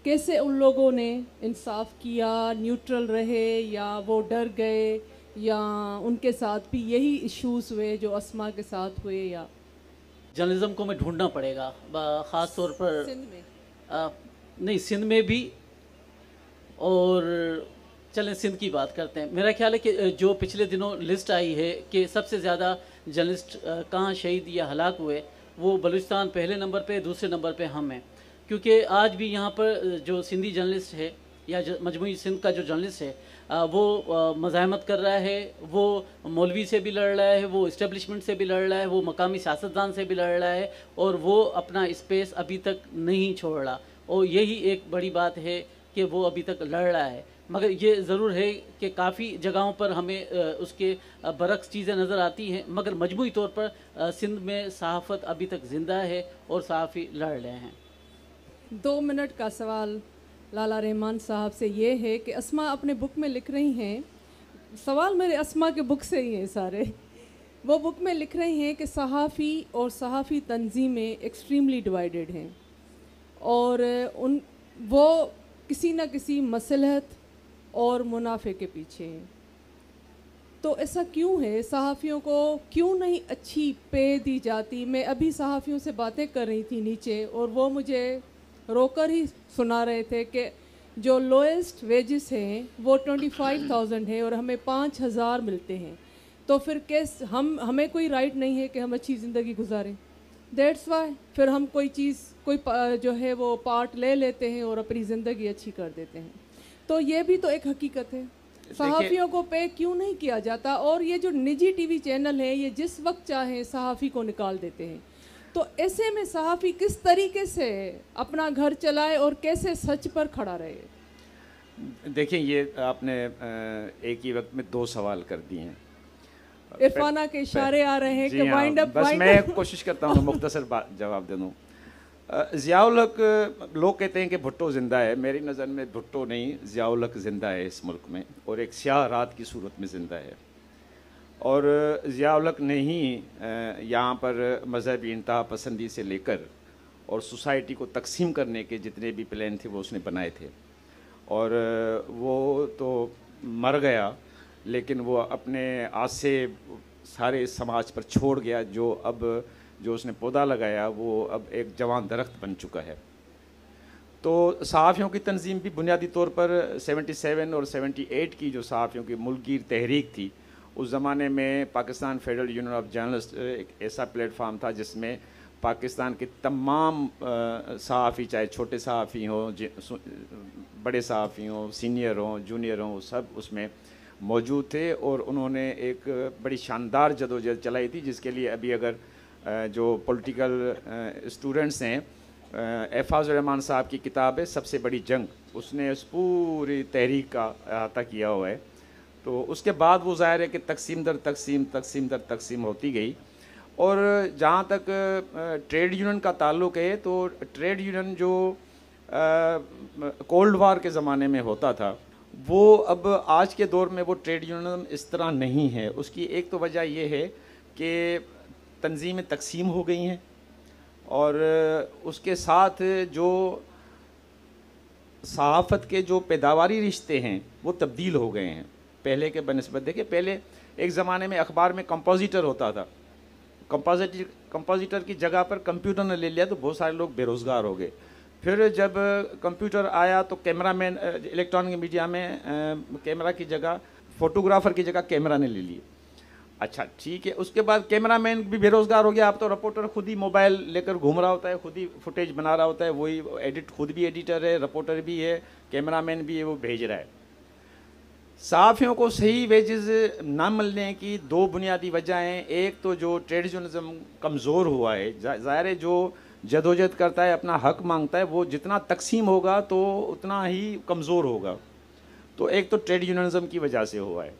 کیسے ان لوگوں نے انصاف کیا، نیوٹرل رہے، یا وہ ڈر گئے، یا ان کے ساتھ بھی یہی ایشوز ہوئے جو اسما کے ساتھ ہوئے؟ یا جرنلزم کو میں ڈھونڈنا پڑے گا، خاص طور پر سندھ میں نہیں، سندھ میں بھی. اور چلیں سندھ کی بات کرتے ہیں. میرا خیال ہے کہ جو پچھلے دنوں لسٹ آئی ہے کہ سب سے زیادہ جرنلسٹ کہاں شہید یا ہلاک ہوئے، وہ بلوچستان پہلے نمبر پہ، دوسرے نمبر پہ ہم ہیں. کیونکہ آج بھی یہاں پر جو سندھی جرنلسٹ ہے یا مجموعی سندھ کا جو جرنلسٹ ہے وہ مزاحمت کر رہا ہے، وہ مولوی سے بھی لڑ رہا ہے، وہ اسٹیبلشمنٹ سے بھی لڑ رہا ہے، وہ مقامی سیاستدان سے بھی لڑ رہا ہے، اور وہ اپنا اسپیس ابھی تک نہیں چھوڑ رہا. اور یہی ایک بڑی بات ہے کہ وہ ابھی تک لڑ رہا ہے. مگر یہ ضرور ہے کہ کافی جگہوں پر ہمیں اس کے برعکس چیزیں نظر آتی ہیں، مگر مجموعی طور پر سندھ میں صحافت ابھی تک زندہ ہے اور صحافی لڑ رہے ہیں. 2 منٹ کا سوال لالا رحمان صاحب سے یہ ہے کہ اسما اپنے بک میں لکھ رہی ہیں، سوال میرے اسما کے بک سے ہی ہیں سارے. وہ بک میں لکھ رہے ہیں کہ صحافی اور صحافی تنظیمیں ایکسٹریملی ڈیوائیڈڈ ہیں اور وہ کسی نہ کسی مصلحت اور منافع کے پیچھے ہیں. تو ایسا کیوں ہے؟ صحافیوں کو کیوں نہیں اچھی پے دی جاتی؟ میں ابھی صحافیوں سے باتیں کر رہی تھی نیچے اور وہ مجھے رو کر ہی سنا رہے تھے کہ جو لوئسٹ ویجز ہیں وہ 25,000 ہے اور ہمیں 5,000 ملتے ہیں. تو پھر ہمیں کوئی رائٹ نہیں ہے کہ ہم اچھی زندگی گزاریں. دیٹس وائی پھر ہم کوئی جو ہے وہ پارٹ لے لیتے ہیں اور اپنی زندگی اچھی کر دیتے ہیں. تو یہ بھی تو ایک حقیقت ہے. صحافیوں کو پے کیوں نہیں کیا جاتا؟ اور یہ جو نجی ٹی وی چینل ہیں یہ جس وقت چاہیں صحافی کو نکال دیتے ہیں. تو ایسے میں صحافی کس طریقے سے اپنا گھر چلائے اور کیسے سچ پر کھڑا رہے؟ دیکھیں یہ آپ نے ایک ہی وقت میں 2 سوال کر دیے ہیں. عرفانہ کے اشارے آ رہے ہیں کہ وائنڈ اپ. بس میں کوشش کرتا ہوں مختصر جواب دے دوں. ضیاء الحق لوگ کہتے ہیں کہ بھٹو زندہ ہے. میری نظر میں بھٹو نہیں، ضیاء الحق زندہ ہے اس ملک میں، اور ایک سیاہ رات کی صورت میں زندہ ہے. اور ضیاء الحق نے ہی یہاں پر مذہبی انتہا پسندی سے لے کر اور سوسائٹی کو تقسیم کرنے کے جتنے بھی پلان تھے وہ اس نے بنائے تھے. اور وہ تو مر گیا لیکن وہ اپنے آج سے سارے سماج پر چھوڑ گیا. جو اس نے پودا لگایا وہ اب ایک جوان درخت بن چکا ہے. تو صحافیوں کی تنظیم بھی بنیادی طور پر 77 اور 78 کی جو صحافیوں کی ملک گیر تحریک تھی، اس زمانے میں Pakistan federal union of journalist ایک ایسا پلیٹ فارم تھا جس میں پاکستان کے تمام صحافی، چاہے چھوٹے صحافی ہوں، بڑے صحافی ہوں، سینئر ہوں، جونیئر ہوں، سب اس میں موجود تھے. اور انہوں نے ایک بڑی شاندار جدوجہد چلائی تھی جس کے لیے ابھی اگر جو پولیٹیکل اسٹوڈنٹس ہیں، فاضل الرحمان صاحب کی کتاب ہے سب سے بڑی جنگ، اس نے اس پوری تحریک کا احاطہ کیا ہوا ہے. تو اس کے بعد وہ ظاہر ہے کہ تقسیم در تقسیم ہوتی گئی. اور جہاں تک ٹریڈ یونین کا تعلق ہے تو ٹریڈ یونین جو کولڈ وار کے زمانے میں ہوتا تھا وہ اب آج کے دور میں وہ ٹریڈ یونین اس طرح نہیں ہے. اس کی ایک تو وجہ یہ ہے کہ تنظیمیں تقسیم ہو گئی ہیں اور اس کے ساتھ جو صحافت کے جو پیداواری رشتے ہیں وہ تبدیل ہو گئے ہیں پہلے کے بنسبت. دیکھیں پہلے ایک زمانے میں اخبار میں کمپوزیٹر ہوتا تھا، کمپوزیٹر کی جگہ پر کمپیوٹر نے لے لیا تو بہت سارے لوگ بے روزگار ہو گئے. پھر جب کمپیوٹر آیا تو کیمرہ مین، الیکٹرانک میڈیا میں کیمرہ کی جگہ، فوٹوگرافر کی جگہ کیمرہ نے لے لی. اچھا ٹھیک ہے، اس کے بعد کیمرہ مین بھی بے روزگار ہو گیا. اب تو رپورٹر خود ہی موبائل لے کر گھوم رہا ہوتا ہے، خود ہی فوٹیج بنا رہا ہوتا ہے، وہی خود بھی ایڈیٹر ہے، رپورٹر بھی ہے، کیمرہ مین بھی ہے، وہ بھیج رہا ہے. صحافیوں کو صحیح ویجز نہ ملنے کی 2 بنیادی وجہ ہیں. ایک تو جو ٹریڈ یونینزم کمزور ہوا ہے، ظاہر ہے جو جدوجہد کرتا ہے، اپنا حق مانگتا ہے، وہ جتنا تقسیم ہوگا تو اتنا ہی کمزور ہوگا. تو ایک تو ٹریڈ یونینزم کی وجہ سے ہوا ہے.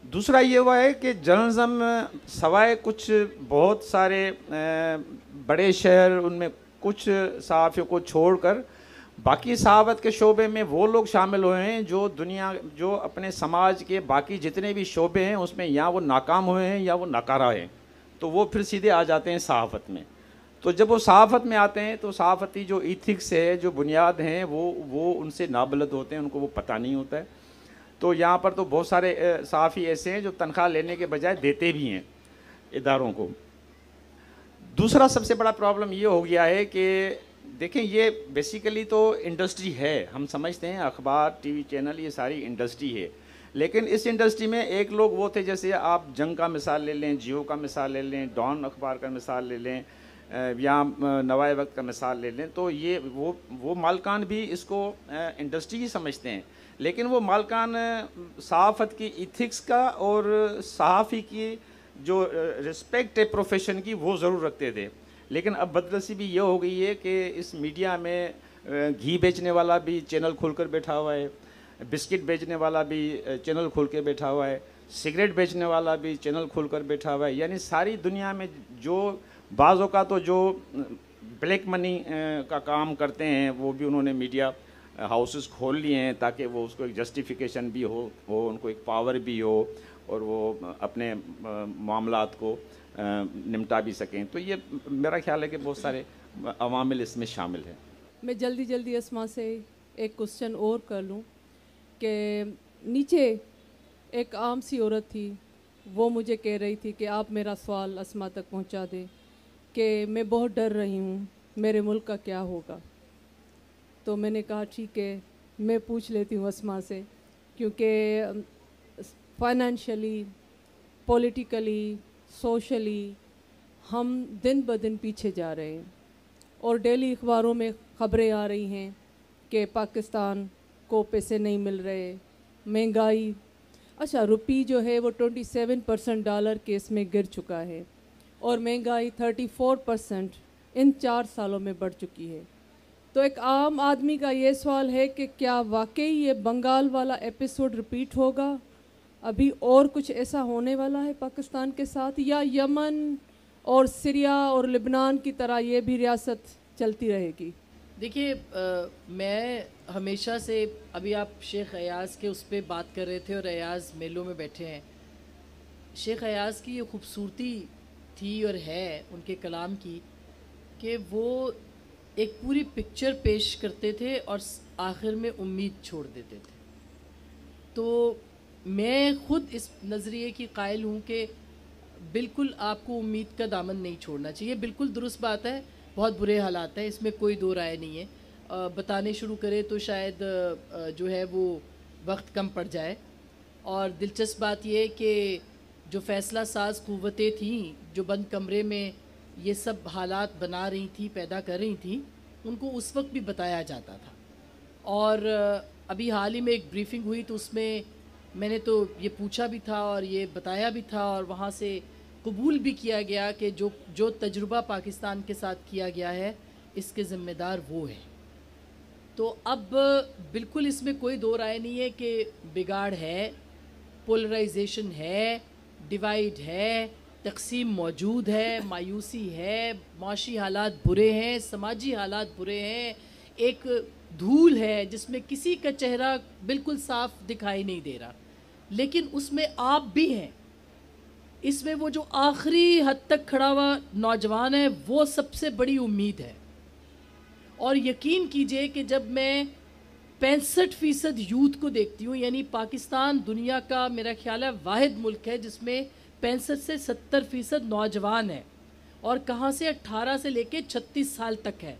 دوسرا یہ ہوا ہے کہ جرنلزم سوائے کچھ بہت سارے بڑے شہر، ان میں کچھ صحافیوں کو چھوڑ کر باقی صحافت کے شعبے میں وہ لوگ شامل ہوئے ہیں جو اپنے سماج کے باقی جتنے بھی شعبے ہیں اس میں یا وہ ناکام ہوئے ہیں یا وہ ناکارہ ہیں. تو وہ پھر سیدھے آ جاتے ہیں صحافت میں. تو جب وہ صحافت میں آتے ہیں تو صحافتی جو ایتھکس ہے، جو بنیاد ہیں، وہ ان سے نابلد ہوتے ہیں، ان کو وہ پتہ نہیں ہوتا ہے. تو یہاں پر تو بہت سارے صحافی ایسے ہیں جو تنخواہ لینے کے بجائے دیتے بھی ہیں اداروں کو. دوسرا سب سے بڑا پرابلم یہ ہو گیا ہے کہ دیکھیں یہ بیسیکلی تو انڈسٹری ہے، ہم سمجھتے ہیں اخبار، ٹی وی چینل، یہ ساری انڈسٹری ہے. لیکن اس انڈسٹری میں ایک لوگ وہ تھے، جیسے آپ جنگ کا مثال لے لیں، جیو کا مثال لے لیں، ڈان اخبار کا مثال لے لیں، یا نوائے وقت کا مثال لے لیں. تو یہ وہ مالکان بھی اس کو انڈسٹری ہی سمجھتے ہیں. لیکن وہ مالکان صحافت کی ایتھکس کا اور صحافی کی جو رسپیکٹ ہے پروفیشن کی وہ ضرور رکھتے تھے. لیکن اب بدنصیبی یہ ہو گئی ہے کہ اس میڈیا میں گھی بیچنے والا بھی چینل کھول کر بیٹھا ہوا ہے، بسکٹ بیچنے والا بھی چینل کھول کے بیٹھا ہوا ہے، سگریٹ بیچنے والا بھی چینل کھول کر بیٹھا ہوا ہے. یعنی ساری دنیا میں جو بعض اوقات تو جو بلیک منی کا کام کرتے ہیں وہ بھی انہوں نے میڈیا ہاؤسز کھول لیے ہیں تاکہ وہ اس کو ایک جسٹیفیکیشن بھی ہو، ان کو ایک پاور بھی ہو، اور وہ اپنے معاملات کو نمٹا بھی سکیں. تو یہ میرا خیال ہے کہ بہت سارے عوامل اس میں شامل ہیں. میں جلدی اسما سے ایک کوسچن اور کر لوں کہ نیچے ایک عام سی عورت تھی, وہ مجھے کہہ رہی تھی کہ آپ میرا سوال اسما تک پہنچا دیں کہ میں بہت ڈر رہی ہوں, میرے ملک کا کیا ہوگا. تو میں نے کہا ٹھیک ہے میں پوچھ لیتی ہوں اسما سے, کیونکہ فائنینشلی, پولیٹیکلی, سوشلی ہم دن بدن پیچھے جا رہے ہیں, اور ڈیلی اخباروں میں خبریں آ رہی ہیں کہ پاکستان کو پیسے نہیں مل رہے, مہنگائی. اچھا, روپی جو ہے وہ 27% ڈالر کیس میں گر چکا ہے, اور مہنگائی 34% ان 4 سالوں میں بڑھ چکی ہے. تو ایک عام آدمی کا یہ سوال ہے کہ کیا واقعی یہ بنگال والا ایپیسوڈ رپیٹ ہوگا, ابھی اور کچھ ایسا ہونے والا ہے پاکستان کے ساتھ, یا یمن اور سیریا اور لبنان کی طرح یہ بھی ریاست چلتی رہے گی؟ دیکھیے, میں ہمیشہ سے, ابھی آپ شیخ ایاز کے اس پہ بات کر رہے تھے اور ایاز میلوں میں بیٹھے ہیں. شیخ ایاز کی یہ خوبصورتی تھی اور ہے ان کے کلام کی کہ وہ ایک پوری پکچر پیش کرتے تھے اور آخر میں امید چھوڑ دیتے تھے. تو میں خود اس نظریے کی قائل ہوں کہ بالکل آپ کو امید کا دامن نہیں چھوڑنا چاہیے. بالکل درست بات ہے, بہت برے حالات ہیں, اس میں کوئی دو رائے نہیں ہے. بتانے شروع کرے تو شاید جو ہے وہ وقت کم پڑ جائے. اور دلچسپ بات یہ کہ جو فیصلہ ساز قوتیں تھیں جو بند کمرے میں یہ سب حالات بنا رہی تھیں, پیدا کر رہی تھیں, ان کو اس وقت بھی بتایا جاتا تھا. اور ابھی حال ہی میں ایک بریفنگ ہوئی تو اس میں میں نے تو یہ پوچھا بھی تھا اور یہ بتایا بھی تھا, اور وہاں سے قبول بھی کیا گیا کہ جو تجربہ پاکستان کے ساتھ کیا گیا ہے اس کے ذمہ دار وہ ہے. تو اب بالکل اس میں کوئی دو رائے نہیں ہے کہ بگاڑ ہے, پولرائزیشن ہے, ڈیوائیڈ ہے, تقسیم موجود ہے, مایوسی ہے, معاشی حالات برے ہیں, سماجی حالات برے ہیں, ایک دھول ہے جس میں کسی کا چہرہ بالکل صاف دکھائی نہیں دے رہا, لیکن اس میں آپ بھی ہیں. اس میں وہ جو آخری حد تک کھڑا ہوا نوجوان ہے وہ سب سے بڑی امید ہے. اور یقین کیجئے کہ جب میں 65% یوتھ کو دیکھتی ہوں, یعنی پاکستان دنیا کا میرا خیال ہے واحد ملک ہے جس میں 65 سے 70% نوجوان ہیں, اور کہاں سے 18 سے لے کے 36 سال تک ہے.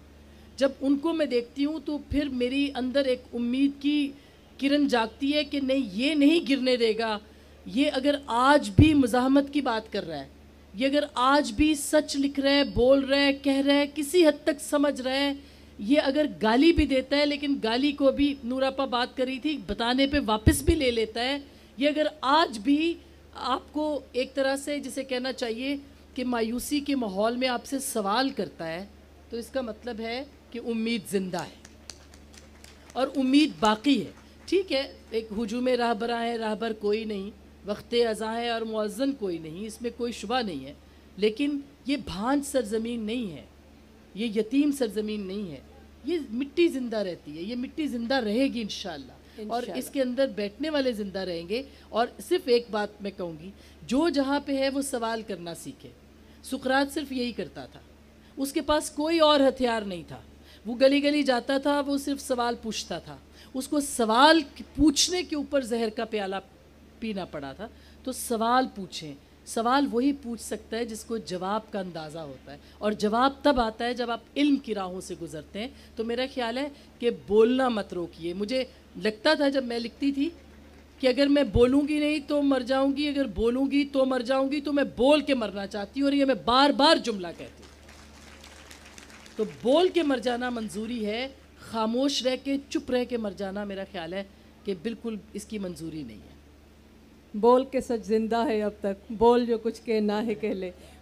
جب ان کو میں دیکھتی ہوں تو پھر میری اندر ایک امید کی کرن جاگتی ہے کہ نہیں, یہ نہیں گرنے دے گا. یہ اگر آج بھی مزاحمت کی بات کر رہا ہے, یہ اگر آج بھی سچ لکھ رہا ہے, بول رہا ہے, کہہ رہا ہے, کسی حد تک سمجھ رہا ہے, یہ اگر گالی بھی دیتا ہے لیکن گالی کو بھی نوراپا بات کر رہی تھی بتانے پہ واپس بھی لے لیتا ہے, یہ اگر آج بھی آپ کو ایک طرح سے جسے کہنا چاہیے کہ مایوسی کے ماحول میں آپ سے سوال کرتا ہے, تو اس کا مطلب ہے کہ امید زندہ ہے اور امید باقی ہے. ٹھیک ہے, ایک ہجوم راہبراں ہے, راہبر کوئی نہیں, وقت ازاں ہے اور مؤذن کوئی نہیں, اس میں کوئی شبہ نہیں ہے, لیکن یہ بھانج سرزمین نہیں ہے, یہ یتیم سرزمین نہیں ہے, یہ مٹی زندہ رہتی ہے, یہ مٹی زندہ رہے گی انشاءاللہ, اور اس کے اندر بیٹھنے والے زندہ رہیں گے. اور صرف ایک بات میں کہوں گی, جو جہاں پہ ہے وہ سوال کرنا سیکھے. سقراط صرف یہی کرتا تھا, اس کے پاس کوئی اور ہتھیار نہیں تھا, وہ گلی گلی جاتا تھا, وہ صرف سوال پوچھتا تھا, اس کو سوال پوچھنے کے اوپر زہر کا پیالہ پینا پڑا تھا. تو سوال پوچھیں, سوال وہی پوچھ سکتا ہے جس کو جواب کا اندازہ ہوتا ہے, اور جواب تب آتا ہے جب آپ علم کی راہوں سے گزرتے ہیں. تو میرا خیال ہے کہ بولنا مت روکیے. مجھے لگتا تھا جب میں لکھتی تھی کہ اگر میں بولوں گی نہیں تو مر جاؤں گی, اگر بولوں گی تو مر جاؤں گی, تو میں بول کے مرنا چاہتی ہوں, اور یہ میں بار بار جملہ کہتی ہوں. تو بول کے مر جانا منظوری ہے, خاموش رہ کے چپ رہ کے مر جانا میرا خیال ہے کہ بالکل اس کی منظوری نہیں ہے. بول کے سچ زندہ ہے اب تک, بول جو کچھ کہنا ہے کہہ لے.